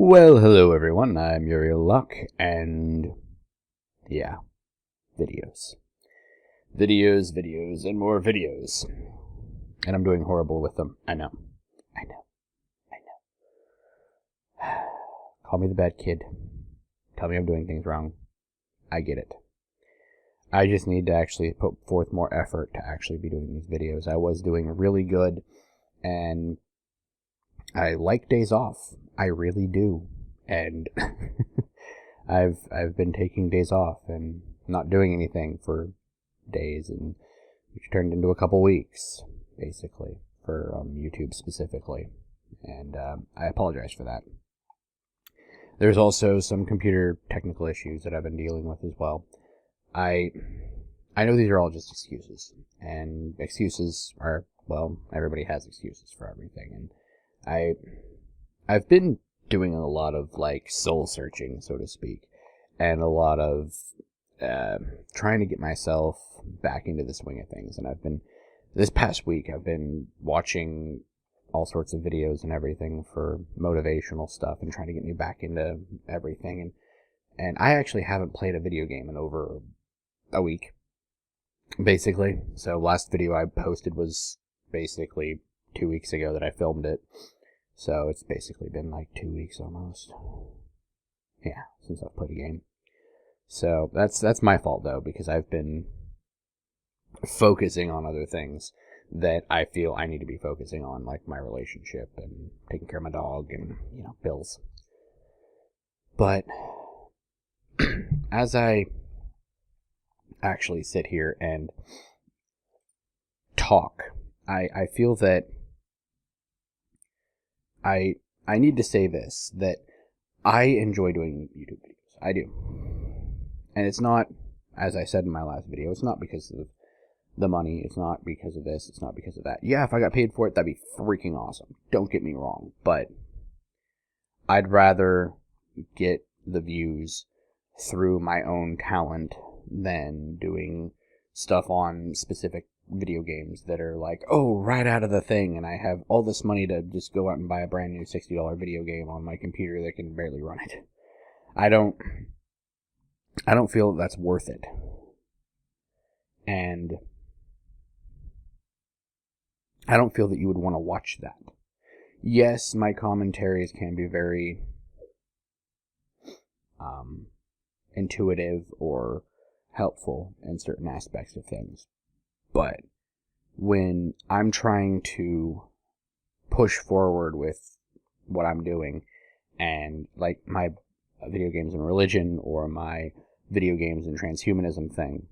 Well, hello everyone, I'm UrielLocke, and yeah, videos. Videos, and more videos. And I'm doing horrible with them. I know. Call me the bad kid. Tell me I'm doing things wrong. I get it. I just need to actually put forth more effort to actually be doing these videos. I was doing really good, and I like days off. I really do. And I've been taking days off and not doing anything for days, and which turned into a couple weeks, basically, for YouTube specifically. And I apologize for that. There's also some computer technical issues that I've been dealing with as well. I know these are all just excuses, and excuses are, well, everybody has excuses for everything, and I've been doing a lot of, like, soul searching, so to speak, and a lot of trying to get myself back into the swing of things. And this past week, I've been watching all sorts of videos and everything for motivational stuff and trying to get me back into everything. And I actually haven't played a video game in over a week, basically. So last video I posted was basically 2 weeks ago that I filmed it. So it's basically been like 2 weeks almost. Yeah, since I've played a game. So that's my fault though, because I've been focusing on other things that I feel I need to be focusing on, like my relationship and taking care of my dog and, bills. But as I actually sit here and talk, I feel that I need to say this, that I enjoy doing YouTube videos. I do. And it's not, as I said in my last video, it's not because of the money, it's not because of this, it's not because of that. Yeah, if I got paid for it, that'd be freaking awesome. Don't get me wrong. But I'd rather get the views through my own talent than doing stuff on specific video games that are like, oh, right out of the thing, and I have all this money to just go out and buy a brand new $60 video game on my computer that can barely run it. I don't feel that's worth it. And I don't feel that you would want to watch that. Yes, my commentaries can be very intuitive or helpful in certain aspects of things. But when I'm trying to push forward with what I'm doing, and like my video games and religion or my video games and transhumanism thing,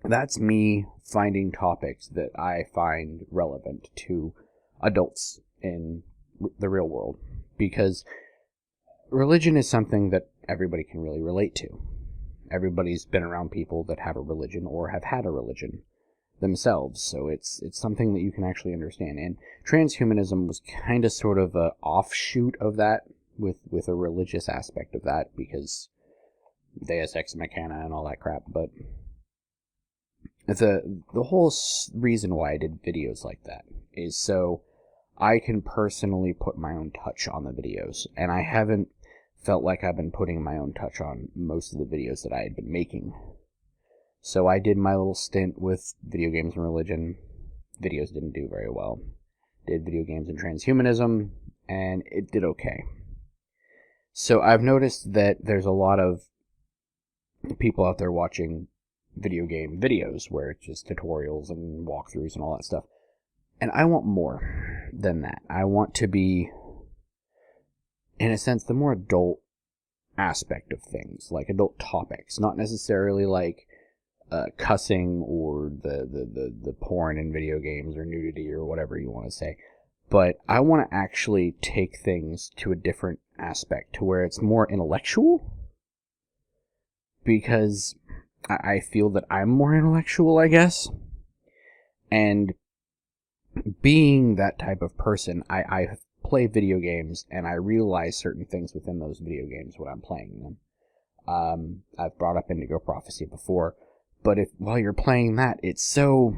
that's me finding topics that I find relevant to adults in the real world. Because religion is something that everybody can really relate to. Everybody's been around people that have a religion or have had a religion themselves, so it's something that you can actually understand. And transhumanism was kind of sort of a offshoot of that, with a religious aspect of that, because Deus Ex Machina and all that crap. But the whole reason why I did videos like that is so I can personally put my own touch on the videos, and I haven't felt like I've been putting my own touch on most of the videos that I had been making. So I did my little stint with video games and religion. Videos didn't do very well. Did video games and transhumanism, and it did okay. So I've noticed that there's a lot of people out there watching video game videos where it's just tutorials and walkthroughs and all that stuff. And I want more than that. I want to be, in a sense, the more adult aspect of things, like adult topics, not necessarily like cussing or the porn in video games or nudity or whatever you want to say. But I want to actually take things to a different aspect, to where it's more intellectual. Because I feel that I'm more intellectual, I guess. And being that type of person, I play video games and I realize certain things within those video games when I'm playing them. I've brought up Indigo Prophecy before. But while you're playing that, it's kind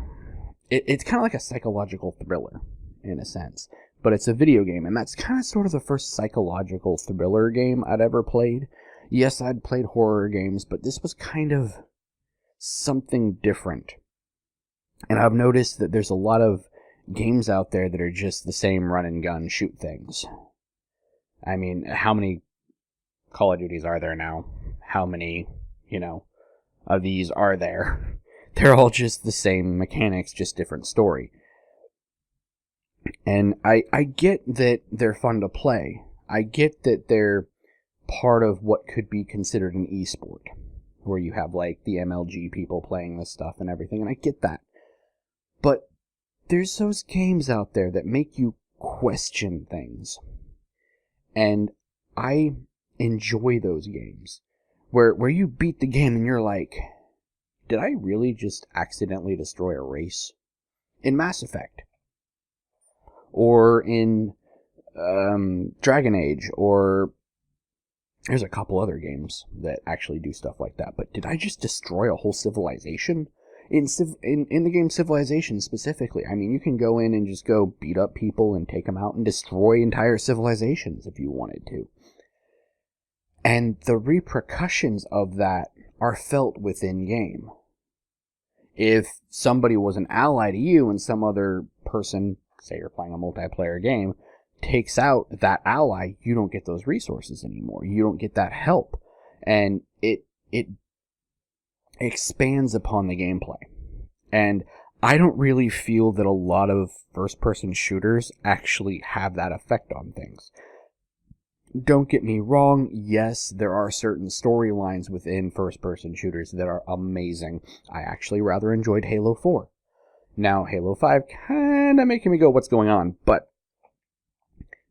of like a psychological thriller, in a sense, but it's a video game, and that's kind of sort of the first psychological thriller game I'd ever played. Yes, I'd played horror games, but this was kind of something different. And I've noticed that there's a lot of games out there that are just the same run and gun shoot things. I mean, how many Call of Duties are there now? How many, of these are there? They're all just the same mechanics, just different story. And I get that they're fun to play. I get that they're part of what could be considered an esport, where you have like the MLG people playing this stuff and everything, and I get that. But there's those games out there that make you question things. And I enjoy those games where you beat the game and you're like, did I really just accidentally destroy a race? In Mass Effect. Or in Dragon Age, or there's a couple other games that actually do stuff like that. But did I just destroy a whole civilization? In the game Civilization specifically, I mean, you can go in and just go beat up people and take them out and destroy entire civilizations if you wanted to. And the repercussions of that are felt within game. If somebody was an ally to you and some other person, say you're playing a multiplayer game, takes out that ally, you don't get those resources anymore. You don't get that help. And it expands upon the gameplay. And I don't really feel that a lot of first-person shooters actually have that effect on things. Don't get me wrong, yes, there are certain storylines within first-person shooters that are amazing. I actually rather enjoyed Halo 4. Now, Halo 5 kinda making me go, what's going on? But,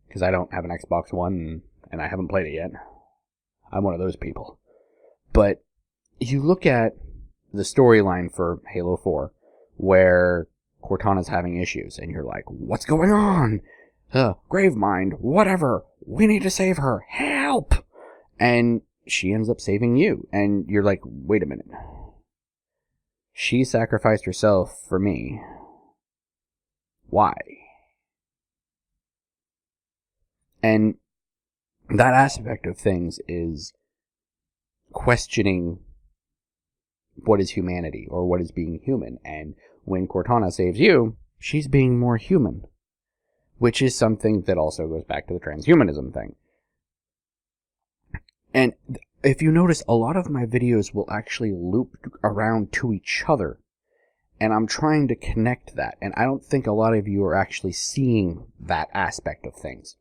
because I don't have an Xbox One, and I haven't played it yet. I'm one of those people. But, you look at the storyline for Halo 4, where Cortana's having issues, and you're like, what's going on? Gravemind, whatever, we need to save her, help! And she ends up saving you, and you're like, wait a minute. She sacrificed herself for me. Why? And that aspect of things is questioning what is humanity, or what is being human. And when Cortana saves you, she's being more human. Which is something that also goes back to the transhumanism thing. And if you notice, a lot of my videos will actually loop around to each other. And I'm trying to connect that. And I don't think a lot of you are actually seeing that aspect of things.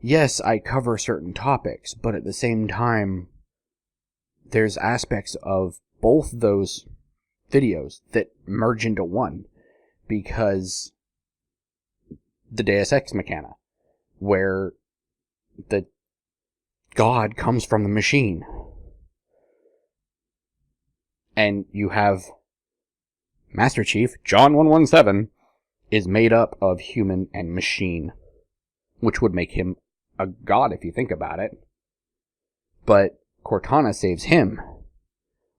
Yes, I cover certain topics, but at the same time, there's aspects of both those videos that merge into one. Because the Deus Ex Machina, where the God comes from the machine. And you have Master Chief, John 117, is made up of human and machine, which would make him a god if you think about it. But Cortana saves him,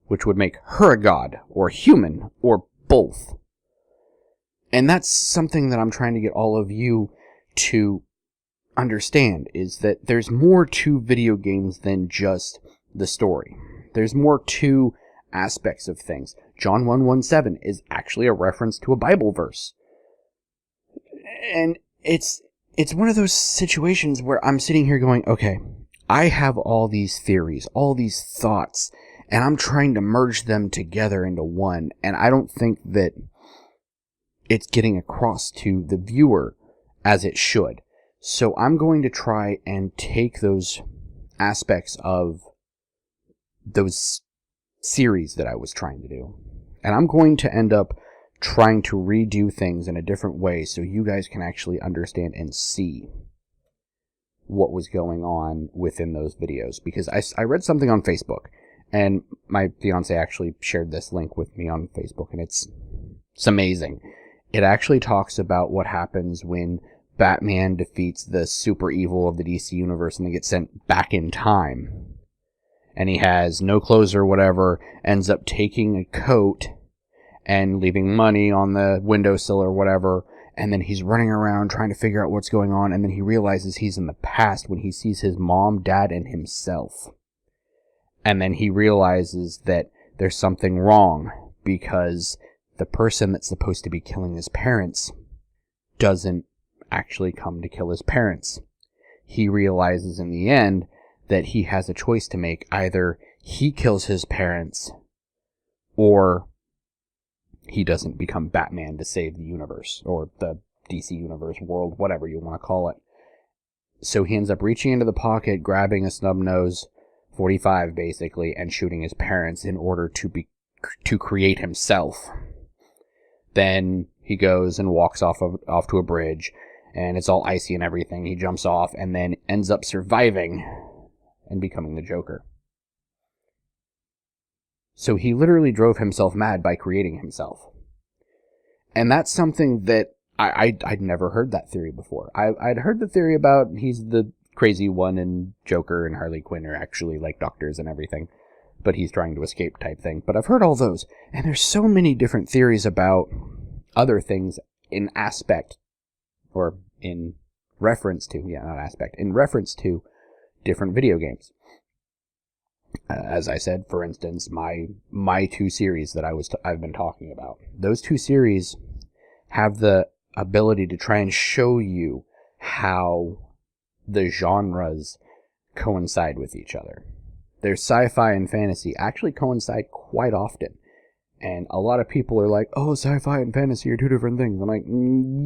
which would make her a god, or human, or both. And that's something that I'm trying to get all of you to understand, is that there's more to video games than just the story. There's more to aspects of things. John 117 is actually a reference to a Bible verse. And it's one of those situations where I'm sitting here going, okay, I have all these theories, all these thoughts, and I'm trying to merge them together into one, and I don't think that it's getting across to the viewer as it should. So I'm going to try and take those aspects of those series that I was trying to do, and I'm going to end up trying to redo things in a different way so you guys can actually understand and see what was going on within those videos. Because I read something on Facebook, and my fiance actually shared this link with me on Facebook, and it's amazing. It actually talks about what happens when Batman defeats the super evil of the DC universe and they get sent back in time. And he has no clothes or whatever, ends up taking a coat and leaving money on the windowsill or whatever, And then he's running around trying to figure out what's going on, and then he realizes he's in the past when he sees his mom, dad, and himself. And then he realizes that there's something wrong because the person that's supposed to be killing his parents doesn't actually come to kill his parents. He realizes in the end that he has a choice to make. Either he kills his parents or he doesn't become Batman to save the universe, or the DC universe, world, whatever you want to call it. So he ends up reaching into the pocket, grabbing a snub-nose 45 basically, and shooting his parents in order to create himself. Then he goes and walks off to a bridge, and it's all icy and everything. He jumps off and then ends up surviving and becoming the Joker. So he literally drove himself mad by creating himself. And that's something that I'd never heard that theory before. I'd heard the theory about he's the crazy one and Joker and Harley Quinn are actually like doctors and everything, but he's trying to escape type thing. But I've heard all those, and there's so many different theories about other things in aspect, or in reference to, in reference to different video games. As I said, for instance, my two series that I've been talking about. Those two series have the ability to try and show you how the genres coincide with each other. Their sci-fi and fantasy actually coincide quite often. And a lot of people are like, oh, sci-fi and fantasy are two different things. I'm like,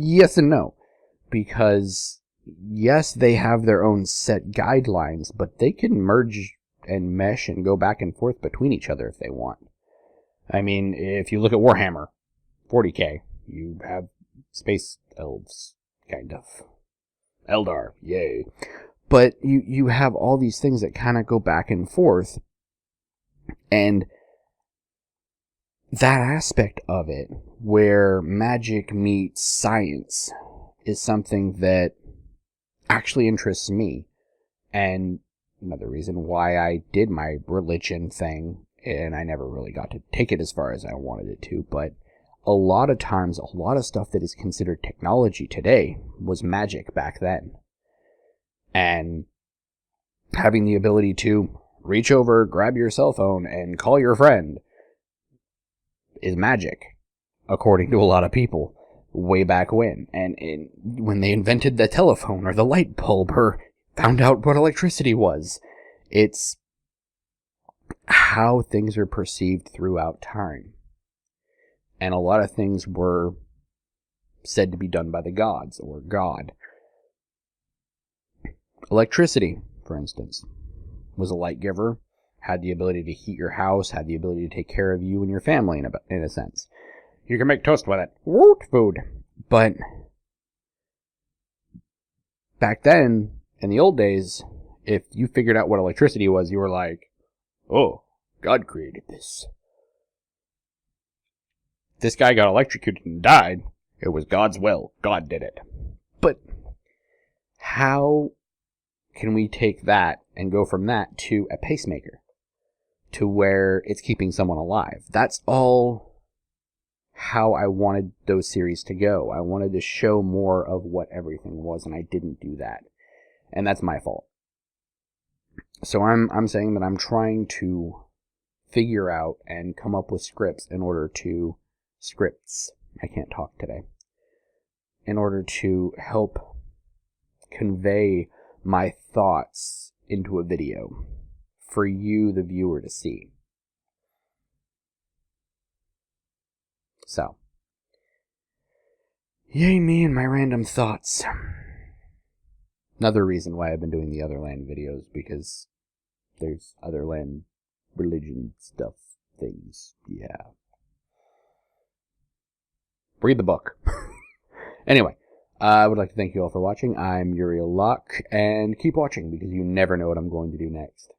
yes and no. Because, yes, they have their own set guidelines, but they can merge and mesh and go back and forth between each other if they want. I mean, if you look at Warhammer 40k, you have space elves, kind of. Eldar, yay. But you have all these things that kind of go back and forth, and that aspect of it, where magic meets science, is something that actually interests me. And another reason why I did my religion thing, and I never really got to take it as far as I wanted it to, but a lot of times, a lot of stuff that is considered technology today was magic back then. And having the ability to reach over, grab your cell phone, and call your friend is magic, according to a lot of people, way back when. And when they invented the telephone or the light bulb or found out what electricity was, it's how things are perceived throughout time. And a lot of things were said to be done by the gods or God. Electricity, for instance, was a light giver, had the ability to heat your house, had the ability to take care of you and your family in a sense. You can make toast with it. Woot food. But back then, in the old days, if you figured out what electricity was, you were like, oh, God created this. This guy got electrocuted and died. It was God's will. God did it. But how can we take that and go from that to a pacemaker? To where it's keeping someone alive. That's all how I wanted those series to go. I wanted to show more of what everything was, and I didn't do that. And that's my fault. So I'm saying that I'm trying to figure out and come up with scripts I can't talk today. In order to help convey my thoughts into a video for you, the viewer, to see. So, yay me and my random thoughts. Another reason why I've been doing the Otherland videos, because there's Otherland religion stuff things. Yeah. Read the book. Anyway, I would like to thank you all for watching. I'm UrielLocke, and keep watching because you never know what I'm going to do next.